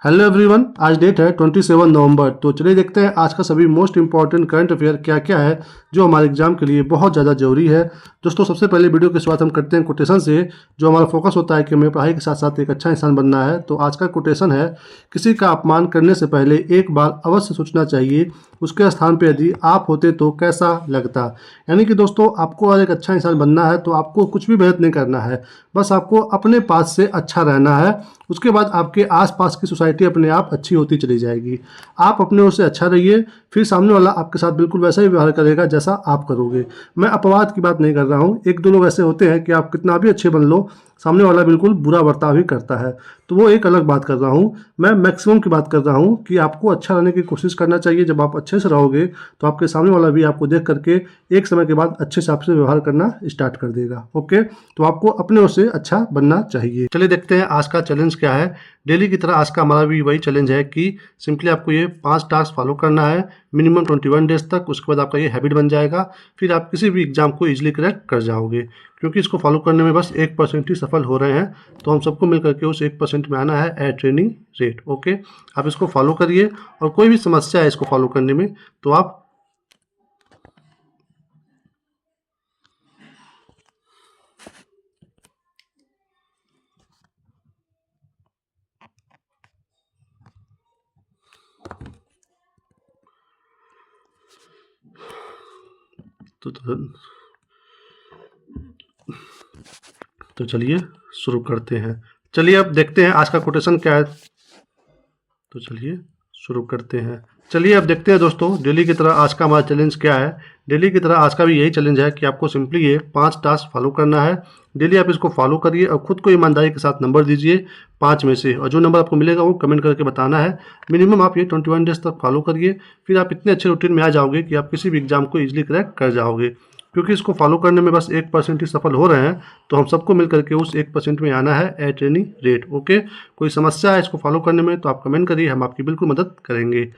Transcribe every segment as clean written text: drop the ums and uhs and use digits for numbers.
Hello everyone, आज date है 27 नवंबर। तो चलिए देखते हैं आज का सभी मोस्ट इंपॉर्टेंट करंट अफेयर क्या क्या है जो हमारे एग्जाम के लिए बहुत ज़्यादा जरूरी है। दोस्तों, सबसे पहले वीडियो की शुरुआत हम करते हैं कोटेशन से, जो हमारा फोकस होता है कि हमें पढ़ाई के साथ साथ एक अच्छा इंसान बनना है। तो आज का कोटेशन है, किसी का अपमान करने से पहले एक बार अवश्य सोचना चाहिए, उसके स्थान पर यदि आप होते तो कैसा लगता। यानी कि दोस्तों, आपको अगर एक अच्छा इंसान बनना है तो आपको कुछ भी मेहनत नहीं करना है, बस आपको अपने पास से अच्छा रहना है। उसके बाद आपके आसपास की सोसाइटी अपने आप अच्छी होती चली जाएगी। आप अपने ओर से अच्छा रहिए, फिर सामने वाला आपके साथ बिल्कुल वैसा ही व्यवहार करेगा जैसा आप करोगे। मैं अपवाद की बात नहीं कर रहा हूँ, एक दो लोग ऐसे होते हैं कि आप कितना भी अच्छे बन लो, सामने वाला बिल्कुल बुरा बर्ताव ही करता है, तो वो एक अलग बात कर रहा हूँ। मैं मैक्सिमम की बात कर रहा हूँ कि आपको अच्छा रहने की कोशिश करना चाहिए। जब आप अच्छे से रहोगे तो आपके सामने वाला भी आपको देख करके एक समय के बाद अच्छे से आपसे व्यवहार करना स्टार्ट कर देगा। ओके, तो आपको अपने ओर से अच्छा बनना चाहिए। चलिए देखते हैं आज का चैलेंज क्या है। डेली की तरह आज का हमारा भी वही चैलेंज है कि सिंपली आपको ये 5 टास्क फॉलो करना है मिनिमम 21 डेज तक। उसके बाद आपका ये हैबिट बन जाएगा, फिर आप किसी भी एग्जाम को इजीली क्रैक कर जाओगे। क्योंकि इसको फॉलो करने में बस 1% ही सफल हो रहे हैं, तो हम सबको मिलकर के उस 1% में आना है एट ट्रेनिंग रेट। ओके, आप इसको फॉलो करिए और कोई भी समस्या है इसको फॉलो करने में तो आप तो चलिए शुरू करते हैं। चलिए अब देखते हैं आज का कोटेशन क्या है। तो चलिए शुरू करते हैं। चलिए अब देखते हैं दोस्तों, डेली की तरह आज का हमारा चैलेंज क्या है। डेली की तरह आज का भी यही चैलेंज है कि आपको सिंपली ये 5 टास्क फॉलो करना है। डेली आप इसको फॉलो करिए और खुद को ईमानदारी के साथ नंबर दीजिए 5 में से, और जो नंबर आपको मिलेगा वो कमेंट करके बताना है। मिनिमम आप ये 21 डेज तक फॉलो करिए, फिर आप इतने अच्छे रूटीन में आ जाओगे कि आप किसी भी एग्जाम को इजीली क्रैक कर जाओगे। क्योंकि इसको फॉलो करने में बस 1% ही सफल हो रहे हैं, तो हम सबको मिल करके उस 1% में आना है एट एनी रेट। ओके, कोई समस्या है इसको फॉलो करने में तो आप कमेंट करिए, हम आपकी बिल्कुल मदद करेंगे।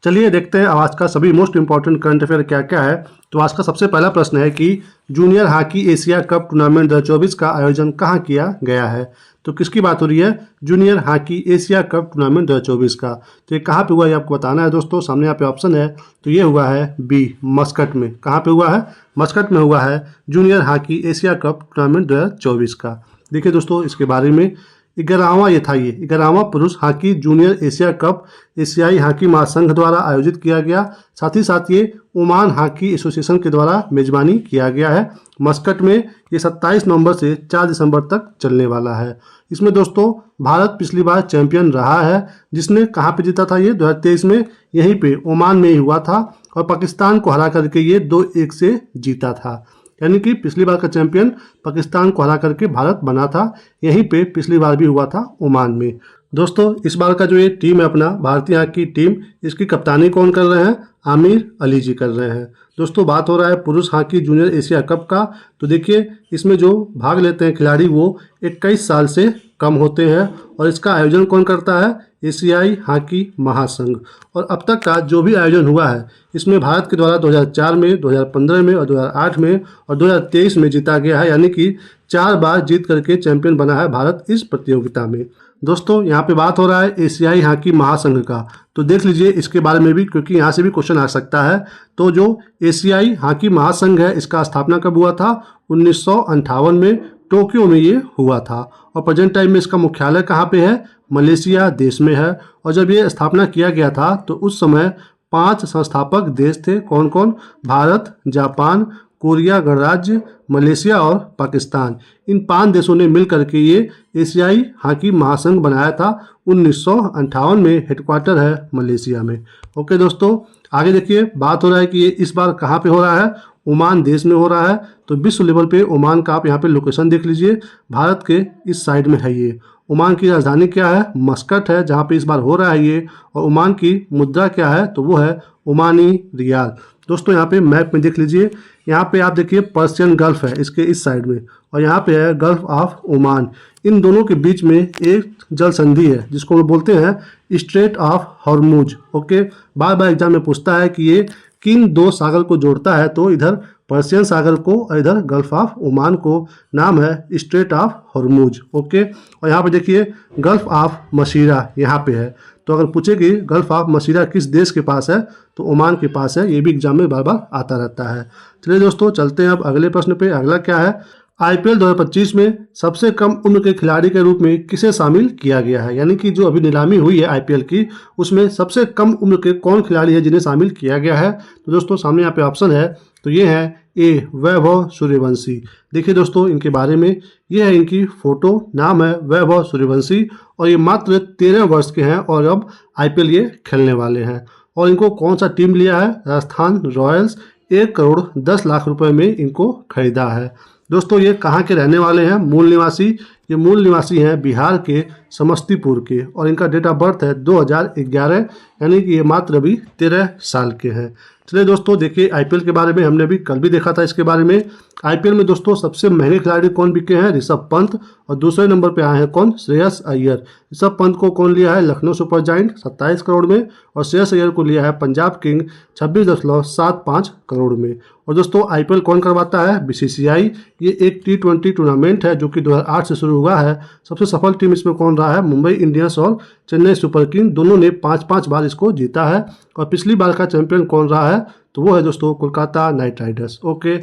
चलिए देखते हैं आज का सभी मोस्ट इंपॉर्टेंट करंट अफेयर क्या क्या है। तो आज का सबसे पहला प्रश्न है कि junior hockey Asia cup tournament 2024 का आयोजन कहाँ किया गया है। तो किसकी बात हो रही है? Junior hockey Asia cup tournament 2024 का। तो ये कहाँ पे हुआ है आपको बताना है दोस्तों। सामने यहाँ पे ऑप्शन है, तो ये हुआ है बी, मस्कट में। कहाँ पे हुआ है? मस्कट में हुआ है junior hockey Asia cup tournament 2024 का। देखिए दोस्तों, इसके बारे में 11वां ये था, ये 11वां पुरुष हॉकी जूनियर एशिया कप एशियाई हॉकी महासंघ द्वारा आयोजित किया गया। साथ ही साथ ये ओमान हॉकी एसोसिएशन के द्वारा मेजबानी किया गया है। मस्कट में ये 27 नवंबर से 4 दिसंबर तक चलने वाला है। इसमें दोस्तों भारत पिछली बार चैंपियन रहा है, जिसने कहाँ पे जीता था? ये 2023 में यहीं पे ओमान में ही हुआ था, और पाकिस्तान को हरा करके ये 2-1 से जीता था। यानी कि पिछली बार का चैंपियन पाकिस्तान को हरा करके भारत बना था। यहीं पे पिछली बार भी हुआ था ओमान में। दोस्तों, इस बार का जो ये टीम है अपना भारतीय हॉकी टीम, इसकी कप्तानी कौन कर रहे हैं? आमिर अली जी कर रहे हैं। दोस्तों, बात हो रहा है पुरुष हॉकी जूनियर एशिया कप का। तो देखिए, इसमें जो भाग लेते हैं खिलाड़ी वो 21 साल से कम होते हैं, और इसका आयोजन कौन करता है? एशियाई हॉकी महासंघ। और अब तक का जो भी आयोजन हुआ है इसमें भारत के द्वारा 2004 में, 2015 में और 2008 में और 2023 में जीता गया है। यानी कि 4 बार जीत करके चैंपियन बना है भारत इस प्रतियोगिता में। दोस्तों, यहाँ पे बात हो रहा है एशियाई हॉकी महासंघ का, तो देख लीजिए इसके बारे में भी, क्योंकि यहाँ से भी क्वेश्चन आ सकता है। तो जो एशियाई हॉकी महासंघ है, इसका स्थापना कब हुआ था? 1958 में टोक्यो में ये हुआ था, और प्रेजेंट टाइम में इसका मुख्यालय कहाँ पे है? मलेशिया देश में है। और जब ये स्थापना किया गया था तो उस समय 5 संस्थापक देश थे। कौन कौन? भारत, जापान, कोरिया गणराज्य, मलेशिया और पाकिस्तान। इन 5 देशों ने मिल करके ये एशियाई हॉकी महासंघ बनाया था। 1958 में हेडक्वार्टर है मलेशिया में। ओके दोस्तों, आगे देखिए, बात हो रहा है कि ये इस बार कहाँ पे हो रहा है? ओमान देश में हो रहा है। तो विश्व लेवल पे ओमान का आप यहाँ पे लोकेशन देख लीजिए, भारत के इस साइड में है ये। ओमान की राजधानी क्या है? मस्कट है, जहाँ पे इस बार हो रहा है ये। और ओमान की मुद्रा क्या है? तो वो है ओमानी रियाल। दोस्तों, यहाँ पे मैप में देख लीजिए, यहाँ पे आप देखिए पर्शियन गल्फ है इसके इस साइड में, और यहाँ पे है गल्फ ऑफ ओमान। इन दोनों के बीच में एक जल संधि है जिसको हम बोलते हैं straight of Hormuz. Okay, bar bar exam में पूछता है कि ये किन 2 सागर को जोड़ता है, तो इधर पर्शियन सागर को और इधर गल्फ ऑफ ओमान को नाम है स्ट्रेट ऑफ हॉर्मुज। ओके, और यहाँ पे देखिए गल्फ ऑफ मशीरा यहाँ पे है। तो अगर पूछे कि गल्फ ऑफ मशीरा किस देश के पास है तो ओमान के पास है। ये भी एग्जाम में बार बार आता रहता है। चलिए दोस्तों चलते हैं अब अगले प्रश्न पे। अगला क्या है, आईपीएल 2025 में सबसे कम उम्र के खिलाड़ी के रूप में किसे शामिल किया गया है। यानी कि जो अभी नीलामी हुई है आईपीएल की, उसमें सबसे कम उम्र के कौन खिलाड़ी है जिन्हें शामिल किया गया है। तो दोस्तों सामने यहाँ पे ऑप्शन है, तो ये है ए वैभव सूर्यवंशी। देखिए दोस्तों इनके बारे में, ये है इनकी फोटो, नाम है वैभव सूर्यवंशी और ये मात्र 13 वर्ष के हैं और अब आईपीएल ये खेलने वाले हैं। और इनको कौन सा टीम लिया है, राजस्थान रॉयल्स 1 करोड़ 10 लाख रुपए में इनको खरीदा है। दोस्तों ये कहाँ के रहने वाले हैं, मूल निवासी, ये मूल निवासी हैं बिहार के समस्तीपुर के और इनका डेट ऑफ बर्थ है 2011, यानी कि ये मात्र अभी 13 साल के हैं। चलिए दोस्तों देखिए आईपीएल के बारे में हमने भी कल भी देखा था इसके बारे में। आईपीएल में दोस्तों सबसे महंगे खिलाड़ी कौन बिके हैं, ऋषभ पंत, और दूसरे नंबर पे आए हैं कौन, श्रेयस अय्यर। ऋषभ पंत को कौन लिया है, लखनऊ सुपर जायंट 27 करोड़ में, और श्रेयस अय्यर को लिया है पंजाब किंग 26.75 करोड़ में। और दोस्तों आईपीएल कौन करवाता है, बीसीसीआई। ये एक T20 टूर्नामेंट है जो कि 2008 से शुरू हुआ है। सबसे सफल टीम इसमें कौन रहा है, मुंबई इंडियंस और चेन्नई सुपर किंग, दोनों ने 5-5 बार इसको जीता है। और पिछली बार का चैंपियन कौन रहा है, तो वो है दोस्तों कोलकाता नाइट राइडर्स। ओके,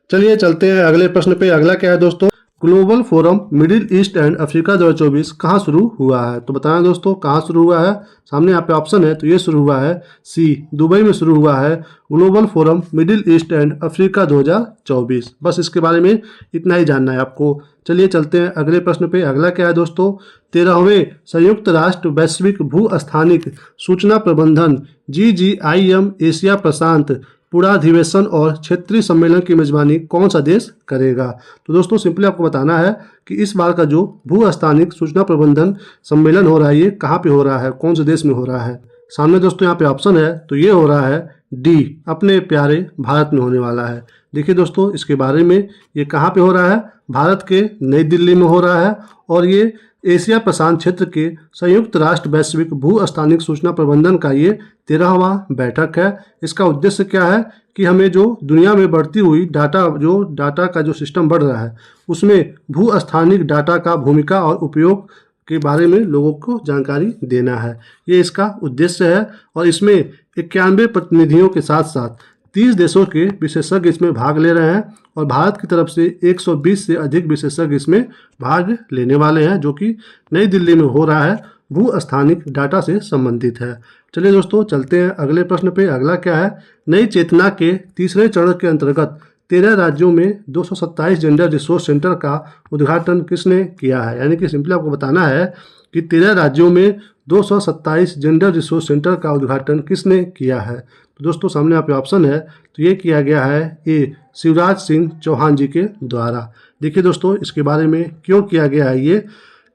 चलिए चलते हैं अगले प्रश्न पे। अगला क्या है दोस्तों, global forum middle east and Africa 2024 कहाँ शुरू हुआ है। तो बताना दोस्तों कहाँ शुरू हुआ है, सामने यहाँ पे ऑप्शन है, तो ये शुरू हुआ है सी, दुबई में शुरू हुआ है global forum middle east and Africa 2024। बस इसके बारे में इतना ही जानना है आपको। चलिए चलते हैं अगले प्रश्न पे। अगला क्या है दोस्तों, 13वें संयुक्त राष्ट्र वैश्विक भू स्थानिक सूचना प्रबंधन GGIM एशिया प्रशांत पूर्णाधिवेशन और क्षेत्रीय सम्मेलन की मेजबानी कौन सा देश करेगा। तो दोस्तों सिंपली आपको बताना है कि इस बार का जो भू स्थानिक सूचना प्रबंधन सम्मेलन हो रहा है ये कहाँ पे हो रहा है, कौन से देश में हो रहा है। सामने दोस्तों यहाँ पे ऑप्शन है, तो ये हो रहा है डी, अपने प्यारे भारत में होने वाला है। देखिए दोस्तों इसके बारे में, ये कहाँ पे हो रहा है, भारत के नई दिल्ली में हो रहा है और ये एशिया प्रशांत क्षेत्र के संयुक्त राष्ट्र वैश्विक भू स्थानिक सूचना प्रबंधन का ये 13वां बैठक है। इसका उद्देश्य क्या है कि हमें जो दुनिया में बढ़ती हुई डाटा का जो सिस्टम बढ़ रहा है उसमें भू स्थानिक डाटा का भूमिका और उपयोग के बारे में लोगों को जानकारी देना है, ये इसका उद्देश्य है। और इसमें 91 प्रतिनिधियों के साथ साथ 30 देशों के विशेषज्ञ इसमें भाग ले रहे हैं और भारत की तरफ से 120 से अधिक विशेषज्ञ इसमें भाग लेने वाले हैं, जो कि नई दिल्ली में हो रहा है, भू स्थानिक डाटा से संबंधित है। चलिए दोस्तों चलते हैं अगले प्रश्न पे। अगला क्या है, नई चेतना के तीसरे चरण के अंतर्गत 13 राज्यों में 227 जेंडर रिसोर्स सेंटर का उद्घाटन किसने किया है। यानी कि सिंपली आपको बताना है कि 13 राज्यों में 227 जेंडर रिसोर्स सेंटर का उद्घाटन किसने किया है। तो दोस्तों सामने यहाँ पे ऑप्शन है, तो ये किया गया है ए, शिवराज सिंह चौहान जी के द्वारा। देखिए दोस्तों इसके बारे में क्यों किया गया है, ये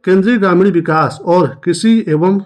केंद्रीय ग्रामीण विकास और कृषि एवं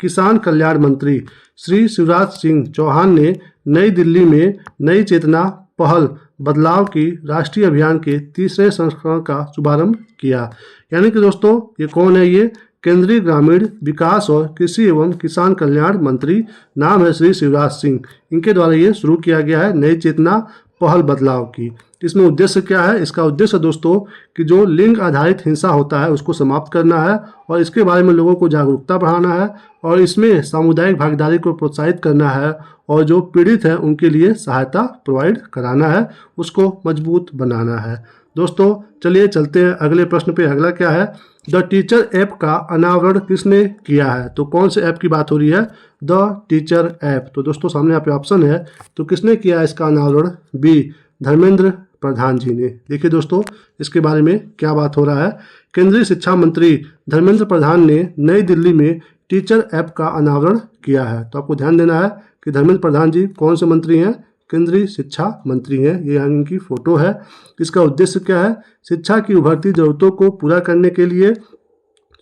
किसान कल्याण मंत्री श्री शिवराज सिंह चौहान ने नई दिल्ली में नई चेतना पहल बदलाव की राष्ट्रीय अभियान के तीसरे संस्करण का शुभारंभ किया। यानी कि दोस्तों ये कौन है, ये केंद्रीय ग्रामीण विकास और कृषि एवं किसान कल्याण मंत्री, नाम है श्री शिवराज सिंह, इनके द्वारा ये शुरू किया गया है नई चेतना पहल बदलाव की। इसमें उद्देश्य क्या है, इसका उद्देश्य दोस्तों कि जो लिंग आधारित हिंसा होता है उसको समाप्त करना है और इसके बारे में लोगों को जागरूकता बढ़ाना है और इसमें सामुदायिक भागीदारी को प्रोत्साहित करना है और जो पीड़ित हैं उनके लिए सहायता प्रोवाइड कराना है, उसको मजबूत बनाना है। दोस्तों चलिए चलते हैं अगले प्रश्न पे। अगला क्या है, द टीचर ऐप का अनावरण किसने किया है। तो कौन से ऐप की बात हो रही है, द टीचर ऐप। तो दोस्तों सामने यहाँ पे ऑप्शन है, तो किसने किया है इसका अनावरण, बी, धर्मेंद्र प्रधान जी ने। देखिए दोस्तों इसके बारे में क्या बात हो रहा है, केंद्रीय शिक्षा मंत्री धर्मेंद्र प्रधान ने नई दिल्ली में टीचर ऐप का अनावरण किया है। तो आपको ध्यान देना है कि धर्मेंद्र प्रधान जी कौन से मंत्री हैं, केंद्रीय शिक्षा मंत्री हैं। ये यहाँ इनकी फोटो है। इसका उद्देश्य क्या है, शिक्षा की उभरती जरूरतों को पूरा करने के लिए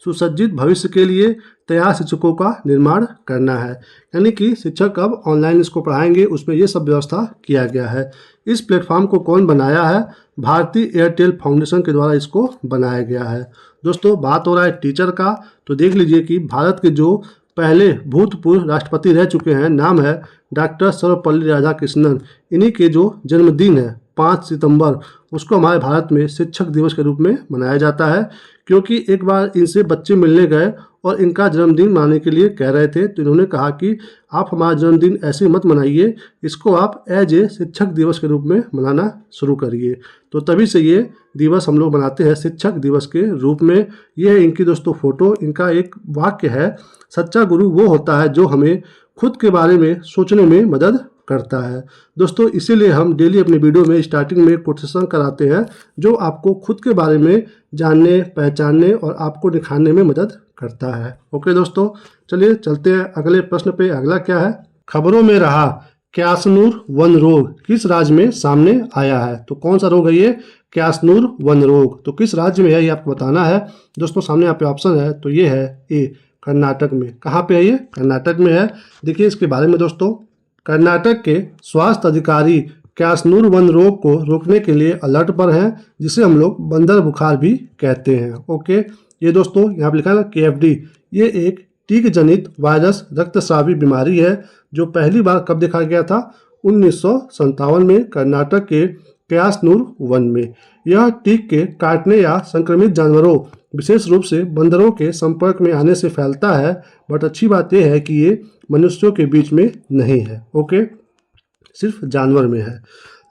सुसज्जित भविष्य के लिए तैयार शिक्षकों का निर्माण करना है। यानी कि शिक्षक अब ऑनलाइन इसको पढ़ाएंगे, उसमें ये सब व्यवस्था किया गया है। इस प्लेटफॉर्म को कौन बनाया है, भारतीय एयरटेल फाउंडेशन के द्वारा इसको बनाया गया है। दोस्तों बात हो रहा है टीचर का, तो देख लीजिए कि भारत के जो पहले भूतपूर्व राष्ट्रपति रह चुके हैं, नाम है डॉक्टर सर्वपल्ली राधाकृष्णन, इन्हीं के जो जन्मदिन है 5 सितंबर, उसको हमारे भारत में शिक्षक दिवस के रूप में मनाया जाता है। क्योंकि एक बार इनसे बच्चे मिलने गए और इनका जन्मदिन मनाने के लिए कह रहे थे, तो इन्होंने कहा कि आप हमारा जन्मदिन ऐसे मत मनाइए, इसको आप एज ए शिक्षक दिवस के रूप में मनाना शुरू करिए। तो तभी से ये दिवस हम लोग मनाते हैं शिक्षक दिवस के रूप में। ये है इनकी दोस्तों फोटो। इनका एक वाक्य है, सच्चा गुरु वो होता है जो हमें खुद के बारे में सोचने में मदद करता है। दोस्तों इसीलिए हम डेली अपने वीडियो में स्टार्टिंग में कोटेशन कराते हैं जो आपको खुद के बारे में जानने, पहचानने और आपको निखारने में मदद करता है। ओके दोस्तों, चलिए चलते हैं अगले प्रश्न पे। अगला क्या है, खबरों में रहा क्यास्नूर वन रोग किस राज्य में सामने आया है। तो कौन सा रोग है ये, क्यास्नूर वन रोग। तो किस राज्य में है ये आपको बताना है। दोस्तों सामने यहाँ पे ऑप्शन है, तो ये है ए कर्नाटक में। कहाँ पे है ये, कर्नाटक में है। देखिए इसके बारे में दोस्तों, कर्नाटक के स्वास्थ्य अधिकारी क्यास्नूर वन रोग को रोकने के लिए अलर्ट पर हैं, जिसे हम लोग बंदर बुखार भी कहते हैं। ओके, ये दोस्तों यहाँ पे लिखा है ना KFD, ये एक टीक जनित वायरस रक्तस्रावी बीमारी है जो पहली बार कब देखा गया था, 1957 में कर्नाटक के क्यास्नूर वन में। यह टीक के काटने या संक्रमित जानवरों, विशेष रूप से बंदरों के संपर्क में आने से फैलता है। बट अच्छी बात यह है कि ये मनुष्यों के बीच में नहीं है। ओके, सिर्फ जानवर में है।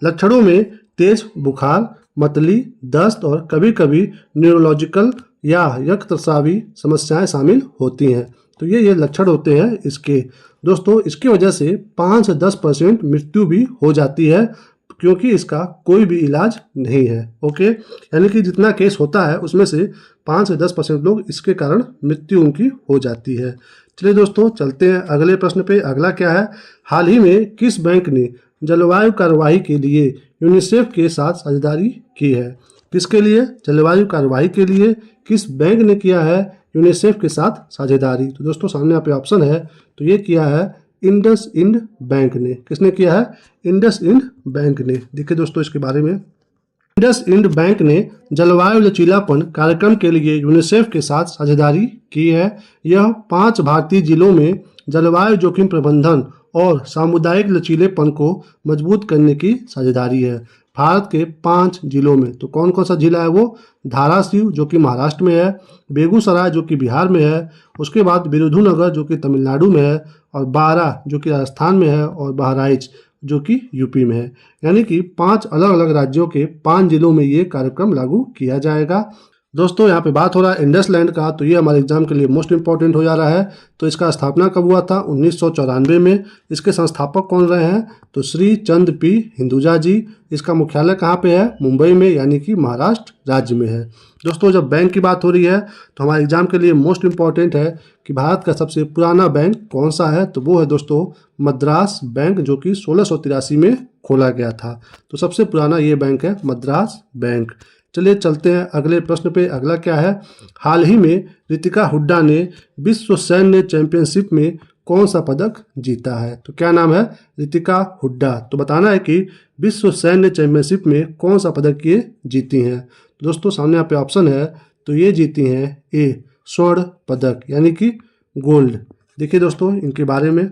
लक्षणों में तेज बुखार, मतली, दस्त और कभी कभी न्यूरोलॉजिकल या रक्तस्रावी समस्याएं शामिल होती हैं। तो ये लक्षण होते हैं इसके। दोस्तों इसकी वजह से 5 से 10% मृत्यु भी हो जाती है, क्योंकि इसका कोई भी इलाज नहीं है। ओके, यानी कि जितना केस होता है उसमें से 5 से 10% लोग इसके कारण मृत्यु उनकी हो जाती है। चलिए दोस्तों चलते हैं अगले प्रश्न पे। अगला क्या है, हाल ही में किस बैंक ने जलवायु कार्यवाही के लिए यूनिसेफ के साथ साझेदारी की है। किसके लिए, जलवायु कार्यवाही के लिए किस बैंक ने किया है यूनिसेफ के साथ साझेदारी। तो दोस्तों सामने यहाँ पे ऑप्शन है, तो ये किया है इंडस इंड बैंक ने। किसने किया है, इंडस इंड बैंक ने। देखिए दोस्तों इसके बारे में, इंडस इंड बैंक ने जलवायु लचीलापन कार्यक्रम के लिए यूनिसेफ के साथ साझेदारी की है। यह 5 भारतीय जिलों में जलवायु जोखिम प्रबंधन और सामुदायिक लचीलेपन को मजबूत करने की साझेदारी है। भारत के 5 जिलों में, तो कौन कौन सा जिला है वो, धाराशिव जो कि महाराष्ट्र में है, बेगूसराय जो कि बिहार में है, उसके बाद बिरुधुनगर जो कि तमिलनाडु में है, और बारा जो कि राजस्थान में है, और बहराइच जो कि यूपी में है। यानी कि 5 अलग अलग राज्यों के 5 जिलों में ये कार्यक्रम लागू किया जाएगा। दोस्तों यहाँ पे बात हो रहा है इंडस लैंड का, तो ये हमारे एग्जाम के लिए मोस्ट इंपॉर्टेंट हो जा रहा है। तो इसका स्थापना कब हुआ था, 1994 में। इसके संस्थापक कौन रहे हैं, तो श्री चंद पी हिंदुजा जी। इसका मुख्यालय कहाँ पे है, मुंबई में, यानी कि महाराष्ट्र राज्य में है। दोस्तों जब बैंक की बात हो रही है तो हमारे एग्जाम के लिए मोस्ट इंपॉर्टेंट है कि भारत का सबसे पुराना बैंक कौन सा है, तो वो है दोस्तों मद्रास बैंक, जो कि 1683 में खोला गया था। तो सबसे पुराना ये बैंक है मद्रास बैंक। चलिए चलते हैं अगले प्रश्न पे। अगला क्या है, हाल ही में रितिका हुड्डा ने विश्व सैन्य चैंपियनशिप में कौन सा पदक जीता है। तो क्या नाम है, रितिका हुड्डा। तो बताना है कि विश्व सैन्य चैंपियनशिप में कौन सा पदक ये जीती हैं। तो दोस्तों सामने यहाँ पे ऑप्शन है, तो ये जीती हैं ए स्वर्ण पदक, यानी कि गोल्ड। देखिए दोस्तों इनके बारे में,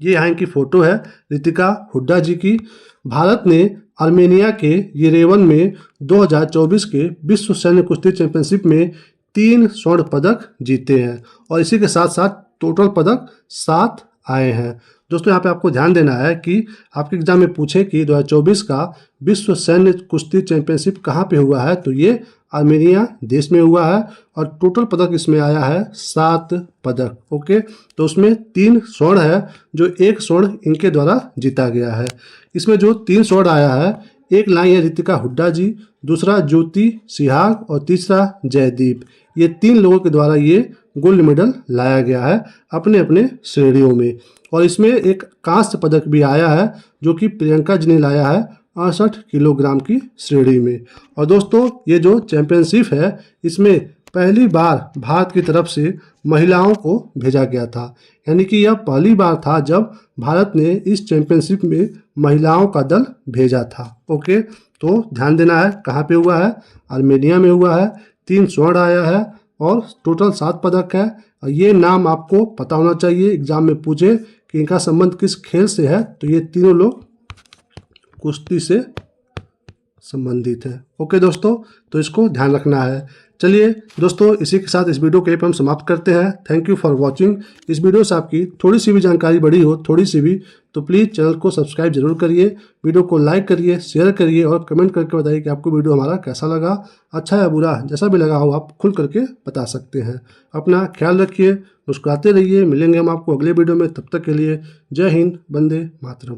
ये यहाँ की फोटो है रितिका हुड्डा जी की। भारत ने आर्मेनिया के येरेवन में 2024 के विश्व सैन्य कुश्ती चैंपियनशिप में 3 स्वर्ण पदक जीते हैं, और इसी के साथ साथ टोटल पदक 7 आए हैं। दोस्तों यहाँ पे आपको ध्यान देना है कि आपके एग्जाम में पूछे कि 2024 का विश्व सैन्य कुश्ती चैंपियनशिप कहाँ पे हुआ है, तो ये आर्मेनिया देश में हुआ है, और टोटल पदक इसमें आया है 7 पदक। ओके, तो उसमें 3 स्वर्ण है, जो 1 स्वर्ण इनके द्वारा जीता गया है। इसमें जो 3 स्वर्ण आया है, एक लाई है रितिका हुड्डा जी, दूसरा ज्योति सिहाग, और तीसरा जयदीप। ये 3 लोगों के द्वारा ये गोल्ड मेडल लाया गया है अपने अपने श्रेणियों में। और इसमें एक कांस्य पदक भी आया है, जो कि प्रियंका जी ने लाया है 68 किलोग्राम की श्रेणी में। और दोस्तों ये जो चैंपियनशिप है, इसमें पहली बार भारत की तरफ से महिलाओं को भेजा गया था, यानी कि यह पहली बार था जब भारत ने इस चैंपियनशिप में महिलाओं का दल भेजा था। ओके, तो ध्यान देना है कहाँ पे हुआ है, आर्मेनिया में हुआ है। 3 स्वर्ण आया है और टोटल 7 पदक है। और ये नाम आपको पता होना चाहिए, एग्जाम में पूछे कि इनका संबंध किस खेल से है, तो ये तीनों लोग कुश्ती से संबंधित है। ओके दोस्तों, तो इसको ध्यान रखना है। चलिए दोस्तों, इसी के साथ इस वीडियो के हम समाप्त करते हैं। Thank you for watching. इस वीडियो से आपकी थोड़ी सी भी जानकारी बढ़ी हो, थोड़ी सी भी, तो प्लीज़ चैनल को सब्सक्राइब जरूर करिए, वीडियो को लाइक करिए, शेयर करिए और कमेंट करके बताइए कि आपको वीडियो हमारा कैसा लगा, अच्छा या बुरा, जैसा भी लगा हो आप खुल करके बता सकते हैं। अपना ख्याल रखिए, मुस्कुराते रहिए। मिलेंगे हम आपको अगले वीडियो में, तब तक के लिए जय हिंद, वंदे मातरम।